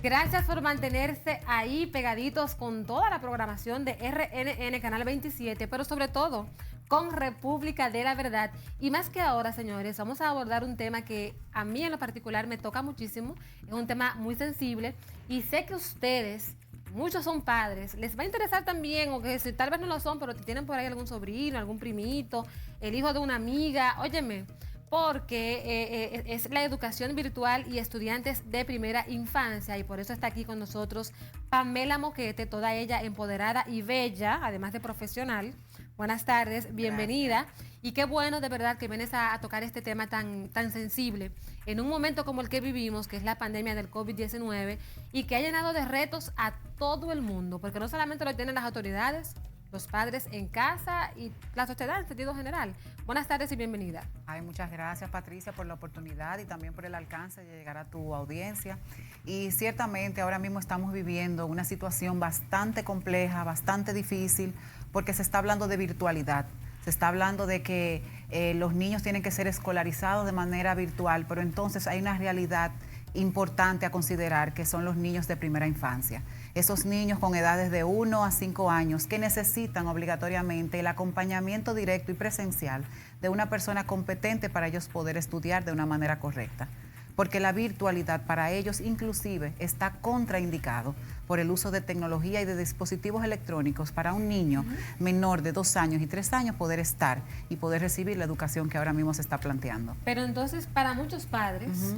Gracias por mantenerse ahí pegaditos con toda la programación de RNN Canal 27, pero sobre todo con República de la Verdad. Y más que ahora, señores, vamos a abordar un tema que a mí en lo particular me toca muchísimo. Es un tema muy sensible y sé que ustedes, muchos son padres, les va a interesar también, o que si tal vez no lo son, pero tienen por ahí algún sobrino, algún primito, el hijo de una amiga, óyeme, porque es la educación virtual y estudiantes de primera infancia, y por eso está aquí con nosotros Pamela Moquete, toda ella empoderada y bella, además de profesional. Buenas tardes, bienvenida. Gracias. Y qué bueno de verdad que vienes a tocar este tema tan sensible en un momento como el que vivimos, que es la pandemia del COVID-19, y que ha llenado de retos a todo el mundo, porque no solamente lo tienen las autoridades, los padres en casa y la sociedad en sentido general. Buenas tardes y bienvenida. Ay, muchas gracias, Patricia, por la oportunidad y también por el alcance de llegar a tu audiencia. Y ciertamente ahora mismo estamos viviendo una situación bastante compleja, bastante difícil, porque se está hablando de virtualidad. Se está hablando de que los niños tienen que ser escolarizados de manera virtual, pero entonces hay una realidad importante a considerar, que son los niños de primera infancia. Esos niños con edades de 1 a 5 años que necesitan obligatoriamente el acompañamiento directo y presencial de una persona competente para ellos poder estudiar de una manera correcta. Porque la virtualidad para ellos inclusive está contraindicado por el uso de tecnología y de dispositivos electrónicos para un niño menor de 2 años y 3 años poder estar y poder recibir la educación que ahora mismo se está planteando. Pero entonces, para muchos padres...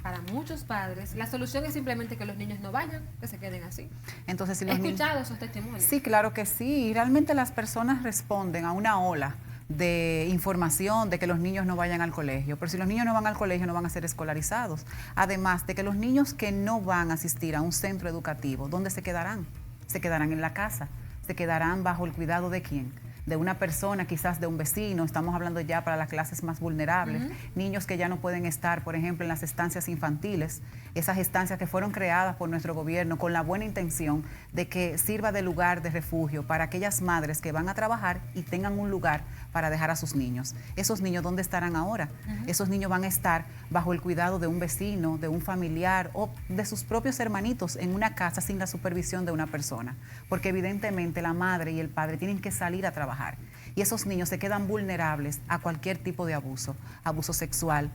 Para muchos padres, la solución es simplemente que los niños no vayan, que se queden así. Entonces, si ¿He escuchado esos testimonios? Sí, claro que sí. Y realmente las personas responden a una ola de información de que los niños no vayan al colegio. Pero si los niños no van al colegio, no van a ser escolarizados. Además de que los niños que no van a asistir a un centro educativo, ¿dónde se quedarán? Se quedarán en la casa. Se quedarán bajo el cuidado de ¿quién? De una persona, quizás de un vecino. Estamos hablando ya para las clases más vulnerables, niños que ya no pueden estar, por ejemplo, en las estancias infantiles, esas estancias que fueron creadas por nuestro gobierno con la buena intención de que sirva de lugar de refugio para aquellas madres que van a trabajar y tengan un lugar para dejar a sus niños. Esos niños, ¿dónde estarán ahora? Esos niños van a estar bajo el cuidado de un vecino, de un familiar o de sus propios hermanitos en una casa sin la supervisión de una persona, porque evidentemente la madre y el padre tienen que salir a trabajar. Y esos niños se quedan vulnerables a cualquier tipo de abuso, abuso sexual,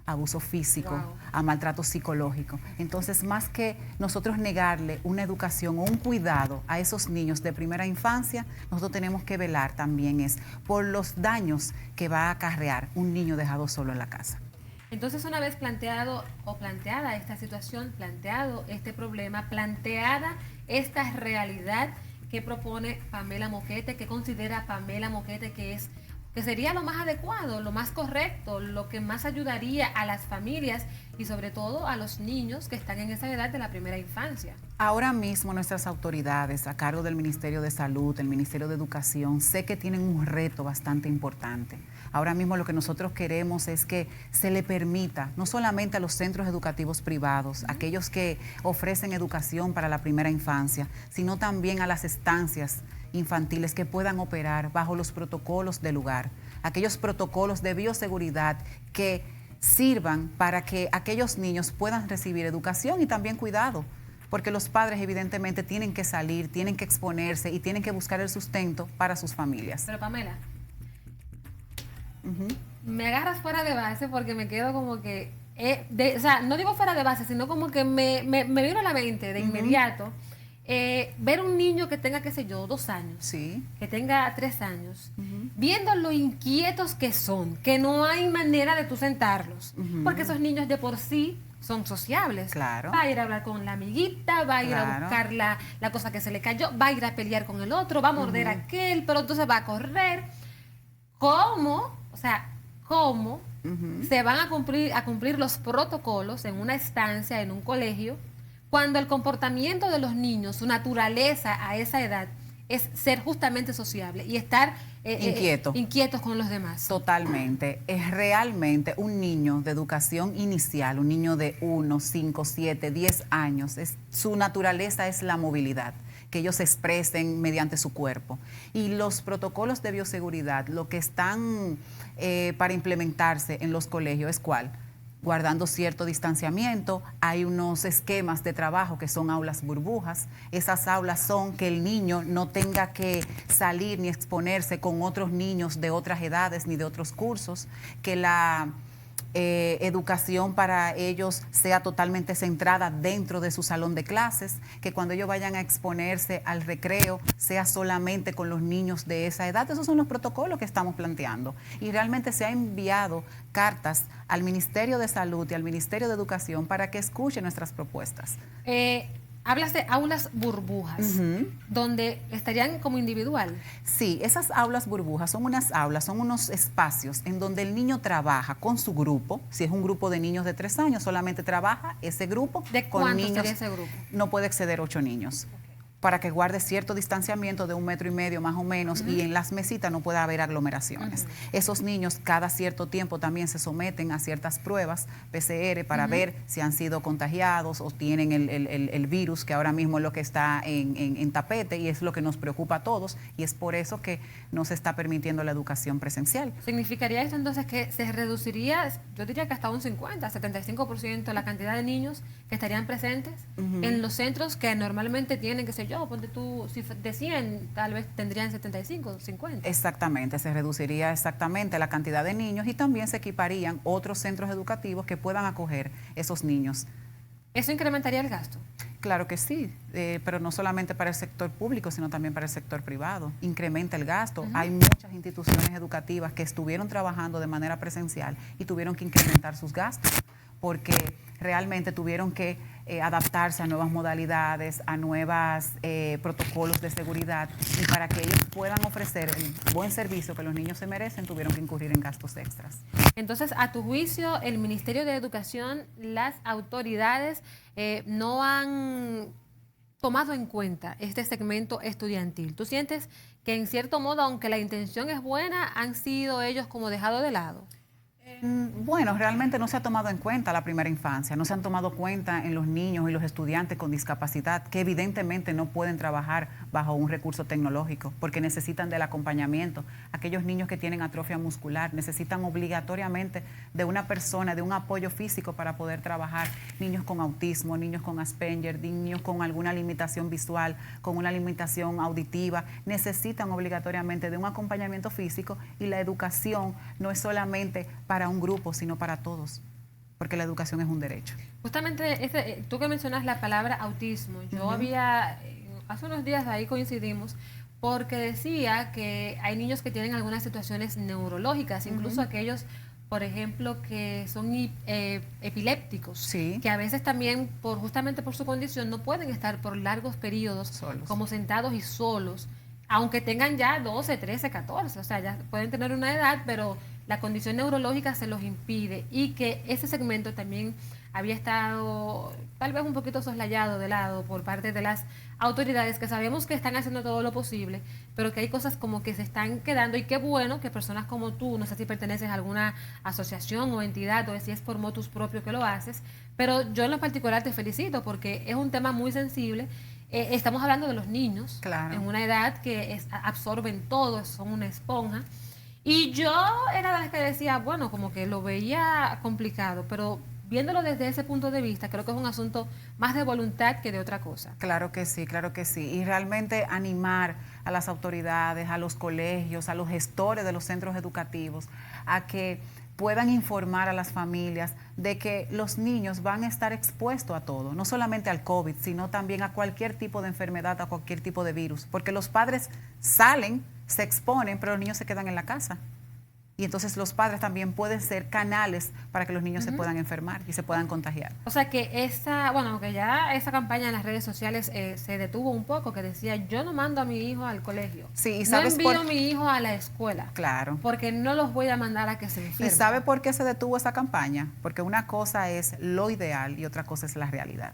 abuso físico, a maltrato psicológico. Entonces, más que nosotros negarle una educación o un cuidado a esos niños de primera infancia, nosotros tenemos que velar también por los daños que va a acarrear un niño dejado solo en la casa. Entonces, una vez planteado o planteada esta situación, planteado este problema, planteada esta realidad, ¿qué propone Pamela Moquete? ¿Qué considera Pamela Moquete que sería lo más adecuado, lo más correcto, lo que más ayudaría a las familias y sobre todo a los niños que están en esa edad de la primera infancia? Ahora mismo nuestras autoridades a cargo del Ministerio de Salud, del Ministerio de Educación, sé que tienen un reto bastante importante. Ahora mismo lo que nosotros queremos es que se le permita, no solamente a los centros educativos privados, aquellos que ofrecen educación para la primera infancia, sino también a las estancias infantiles que puedan operar bajo los protocolos del lugar, aquellos protocolos de bioseguridad que sirvan para que aquellos niños puedan recibir educación y también cuidado, porque los padres evidentemente tienen que salir, tienen que exponerse y tienen que buscar el sustento para sus familias. Pero Pamela, me agarras fuera de base porque me quedo como que, o sea, no digo fuera de base, sino como que me vino a la mente de inmediato ver un niño que tenga, qué sé yo, 2 años, sí, que tenga 3 años, viendo lo inquietos que son, que no hay manera de tú sentarlos, porque esos niños de por sí son sociables. Claro. Va a ir a hablar con la amiguita, va a ir a buscar la cosa que se le cayó, va a ir a pelear con el otro, va a morder a aquel, pero entonces va a correr. ¿Cómo? O sea, ¿cómo se van a cumplir los protocolos en una estancia, en un colegio, cuando el comportamiento de los niños, su naturaleza a esa edad es ser justamente sociable y estar inquietos con los demás? Totalmente. Es realmente un niño de educación inicial, un niño de 1, 5, 7, 10 años. Su naturaleza es la movilidad, que ellos se expresen mediante su cuerpo. Y los protocolos de bioseguridad, lo que están para implementarse en los colegios, ¿es cuál? guardando cierto distanciamiento. Hay unos esquemas de trabajo que son aulas burbujas. Esas aulas son que el niño no tenga que salir ni exponerse con otros niños de otras edades ni de otros cursos, que la educación para ellos sea totalmente centrada dentro de su salón de clases, que cuando ellos vayan a exponerse al recreo sea solamente con los niños de esa edad. Esos son los protocolos que estamos planteando y realmente se ha enviado cartas al Ministerio de Salud y al Ministerio de Educación para que escuchen nuestras propuestas. Hablas de aulas burbujas, donde estarían como individual. Sí, esas aulas burbujas son unas aulas, son unos espacios en donde el niño trabaja con su grupo. Si es un grupo de niños de 3 años, solamente trabaja ese grupo. ¿De cuántos sería ese grupo? No puede exceder 8 niños. Para que guarde cierto distanciamiento de 1,5 metros más o menos, y en las mesitas no pueda haber aglomeraciones. Esos niños cada cierto tiempo también se someten a ciertas pruebas PCR para ver si han sido contagiados o tienen el virus, que ahora mismo es lo que está en tapete y es lo que nos preocupa a todos, y es por eso que no se está permitiendo la educación presencial. ¿Significaría esto entonces que se reduciría, yo diría que hasta un 75% la cantidad de niños que estarían presentes en los centros que normalmente tienen, qué sé yo, ponte tú, si de 100 tal vez tendrían 75, 50? Exactamente, se reduciría exactamente la cantidad de niños y también se equiparían otros centros educativos que puedan acoger esos niños. ¿Eso incrementaría el gasto? Claro que sí, pero no solamente para el sector público, sino también para el sector privado. Incrementa el gasto. Hay muchas instituciones educativas que estuvieron trabajando de manera presencial y tuvieron que incrementar sus gastos porque realmente tuvieron que adaptarse a nuevas modalidades, a nuevos protocolos de seguridad, y para que ellos puedan ofrecer el buen servicio que los niños se merecen, tuvieron que incurrir en gastos extras. Entonces, a tu juicio, el Ministerio de Educación, las autoridades no han tomado en cuenta este segmento estudiantil. ¿Tú sientes que en cierto modo, aunque la intención es buena, han sido ellos como dejados de lado? Bueno, realmente no se ha tomado en cuenta la primera infancia, no se han tomado cuenta en los niños y los estudiantes con discapacidad que evidentemente no pueden trabajar bajo un recurso tecnológico porque necesitan del acompañamiento. Aquellos niños que tienen atrofia muscular necesitan obligatoriamente de una persona, de un apoyo físico para poder trabajar. Niños con autismo, niños con Asperger, niños con alguna limitación visual, con una limitación auditiva, necesitan obligatoriamente de un acompañamiento físico, y la educación no es solamente para un grupo, sino para todos, porque la educación es un derecho. Justamente tú que mencionas la palabra autismo, yo había, hace unos días ahí coincidimos, porque decía que hay niños que tienen algunas situaciones neurológicas, incluso aquellos, por ejemplo, que son epilépticos, que a veces también, justamente por su condición, no pueden estar por largos periodos solos, como sentados y solos, aunque tengan ya 12, 13, 14, o sea, ya pueden tener una edad, pero la condición neurológica se los impide, y que ese segmento también había estado tal vez un poquito soslayado de lado por parte de las autoridades, que sabemos que están haciendo todo lo posible, pero que hay cosas como que se están quedando, y qué bueno que personas como tú, no sé si perteneces a alguna asociación o entidad o si es por motus propio que lo haces, pero yo en lo particular te felicito porque es un tema muy sensible. Estamos hablando de los niños, en una edad que absorben todo, son una esponja. Y yo era de las que decía, bueno, como que lo veía complicado, pero viéndolo desde ese punto de vista, creo que es un asunto más de voluntad que de otra cosa. Claro que sí, claro que sí. Y realmente animar a las autoridades, a los colegios, a los gestores de los centros educativos, a que puedan informar a las familias de que los niños van a estar expuestos a todo, no solamente al COVID, sino también a cualquier tipo de enfermedad, a cualquier tipo de virus, porque los padres salen, se exponen, pero los niños se quedan en la casa. Y entonces los padres también pueden ser canales para que los niños se puedan enfermar y se puedan contagiar. O sea que que ya esa campaña en las redes sociales se detuvo un poco, que decía, yo no mando a mi hijo al colegio, sí, y no envío a mi hijo a la escuela, claro, porque no los voy a mandar a que se enfermen. ¿Y sabe por qué se detuvo esa campaña? Porque una cosa es lo ideal y otra cosa es la realidad.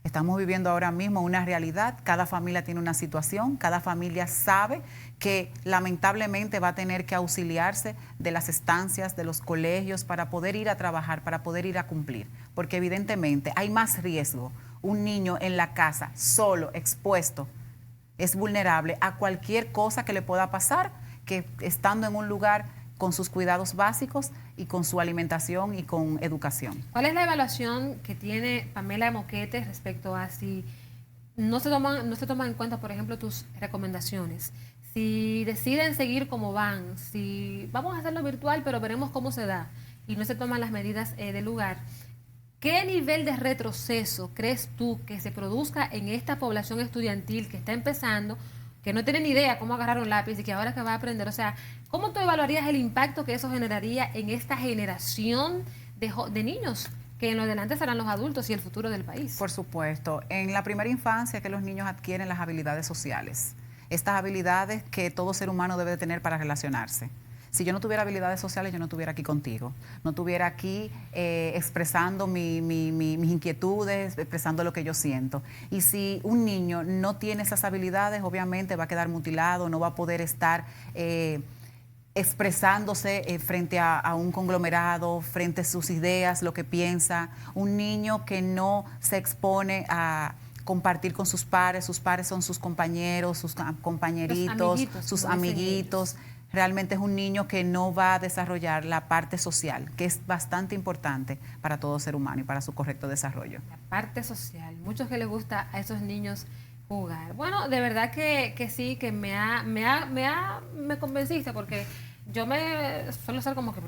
Estamos viviendo ahora mismo una realidad, cada familia tiene una situación, cada familia sabe que lamentablemente va a tener que auxiliarse de las estancias, de los colegios, para poder ir a trabajar, para poder ir a cumplir, porque evidentemente hay más riesgo. Un niño en la casa, solo, expuesto, es vulnerable a cualquier cosa que le pueda pasar, que estando en un lugar con sus cuidados básicos y con su alimentación y con educación. ¿Cuál es la evaluación que tiene Pamela Moquete respecto a si no se toman en cuenta, por ejemplo, tus recomendaciones? Si deciden seguir como van, si vamos a hacerlo virtual, pero veremos cómo se da, y no se toman las medidas del lugar, ¿qué nivel de retroceso crees tú que se produzca en esta población estudiantil que está empezando, que no tiene ni idea cómo agarrar un lápiz y que ahora que va a aprender? O sea, ¿cómo tú evaluarías el impacto que eso generaría en esta generación de niños que en lo adelante serán los adultos y el futuro del país? Por supuesto. En la primera infancia que los niños adquieren las habilidades sociales, estas habilidades que todo ser humano debe de tener para relacionarse. Si yo no tuviera habilidades sociales, yo no estuviera aquí contigo, no estuviera aquí expresando mis inquietudes, expresando lo que yo siento. Y si un niño no tiene esas habilidades, obviamente va a quedar mutilado, no va a poder estar expresándose frente a un conglomerado, frente a sus ideas, lo que piensa. Un niño que no se expone a compartir con sus pares son sus compañeros, sus compañeritos, sus amiguitos. Realmente es un niño que no va a desarrollar la parte social, que es bastante importante para todo ser humano y para su correcto desarrollo. La parte social, muchos que les gusta a esos niños jugar. Bueno, de verdad que sí, que me convenciste, porque yo me suelo ser como que,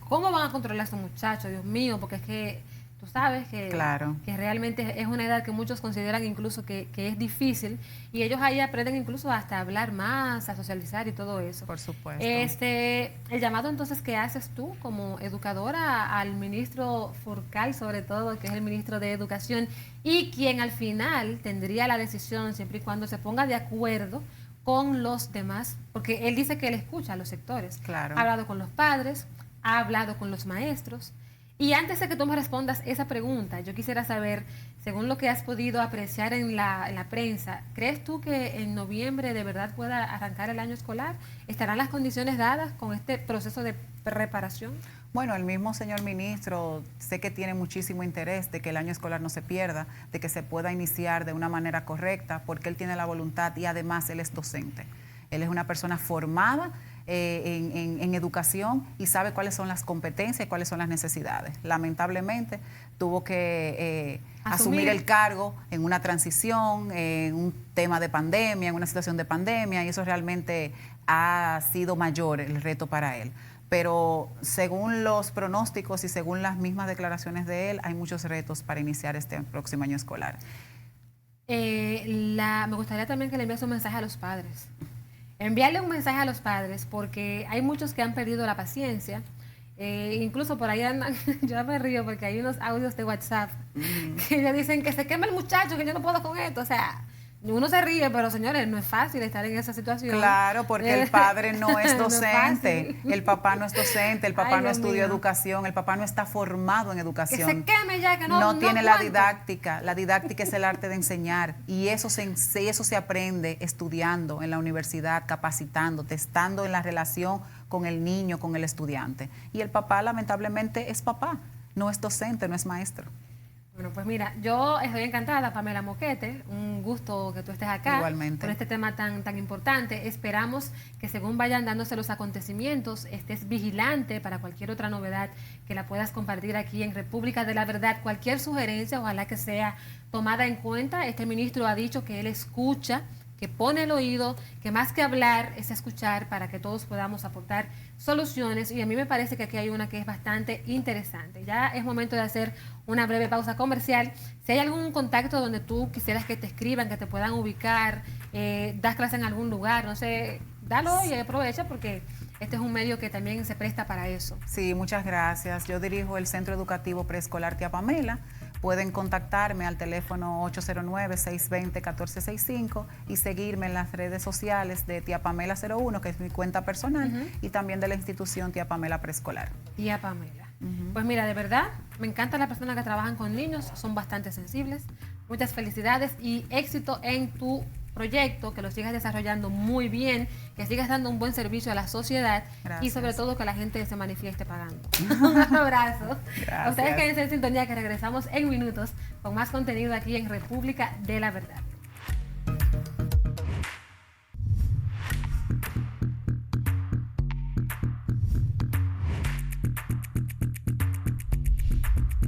¿cómo van a controlar a estos muchachos? Dios mío, porque es que tú sabes que, claro, que realmente es una edad que muchos consideran incluso que es difícil, y ellos ahí aprenden incluso hasta a hablar más, a socializar y todo eso. Por supuesto. El llamado entonces que haces tú como educadora al ministro Furcal, sobre todo, que es el ministro de Educación, y quien al final tendría la decisión siempre y cuando se ponga de acuerdo con los demás, porque él dice que él escucha a los sectores. Claro. Ha hablado con los padres, ha hablado con los maestros. Y antes de que tú me respondas esa pregunta, yo quisiera saber, según lo que has podido apreciar en la prensa, ¿crees tú que en noviembre de verdad pueda arrancar el año escolar? ¿Estarán las condiciones dadas con este proceso de preparación? Bueno, el mismo señor ministro sé que tiene muchísimo interés de que el año escolar no se pierda, de que se pueda iniciar de una manera correcta, porque él tiene la voluntad y además él es docente. Él es una persona formada en educación y sabe cuáles son las competencias y cuáles son las necesidades. Lamentablemente tuvo que asumir el cargo en una transición, en un tema de pandemia, en una situación de pandemia, y eso realmente ha sido mayor el reto para él. Pero según los pronósticos y según las mismas declaraciones de él, hay muchos retos para iniciar este próximo año escolar. Me gustaría también que le envíes un mensaje a los padres. Enviarle un mensaje a los padres, porque hay muchos que han perdido la paciencia. Incluso por ahí andan, yo me río porque hay unos audios de WhatsApp que ellos dicen que se quema el muchacho, que yo no puedo con esto. O sea, uno se ríe, pero señores, no es fácil estar en esa situación. Claro, porque el padre no es docente, no es el papá no es docente, el papá no estudió educación, el papá no está formado en educación. Que se queme ya, que no tiene la didáctica es el arte de enseñar, y eso se aprende estudiando en la universidad, capacitándote, estando en la relación con el niño, con el estudiante. Y el papá lamentablemente es papá, no es docente, no es maestro. Bueno, pues mira, yo estoy encantada, Pamela Moquete, un gusto que tú estés acá. Igualmente. Con este tema tan importante. Esperamos que según vayan dándose los acontecimientos, estés vigilante para cualquier otra novedad que la puedas compartir aquí en República de la Verdad. Cualquier sugerencia, ojalá que sea tomada en cuenta. Este ministro ha dicho que él escucha, que pone el oído, que más que hablar es escuchar, para que todos podamos aportar soluciones, y a mí me parece que aquí hay una que es bastante interesante. Ya es momento de hacer una breve pausa comercial. Si hay algún contacto donde tú quisieras que te escriban, que te puedan ubicar, das clase en algún lugar, no sé, dalo y aprovecha, porque este es un medio que también se presta para eso. Sí, muchas gracias. Yo dirijo el Centro Educativo Preescolar Tía Pamela. Pueden contactarme al teléfono 809-620-1465 y seguirme en las redes sociales de Tía Pamela 01, que es mi cuenta personal, y también de la institución Tía Pamela Preescolar. Tía Pamela. Pues mira, de verdad, me encantan las personas que trabajan con niños, son bastante sensibles. Muchas felicidades y éxito en tu proyecto, que lo sigas desarrollando muy bien, que sigas dando un buen servicio a la sociedad. Gracias. Y sobre todo que la gente se manifieste pagando. Un abrazo. Gracias. A ustedes quédense en sintonía, que regresamos en minutos con más contenido aquí en República de la Verdad.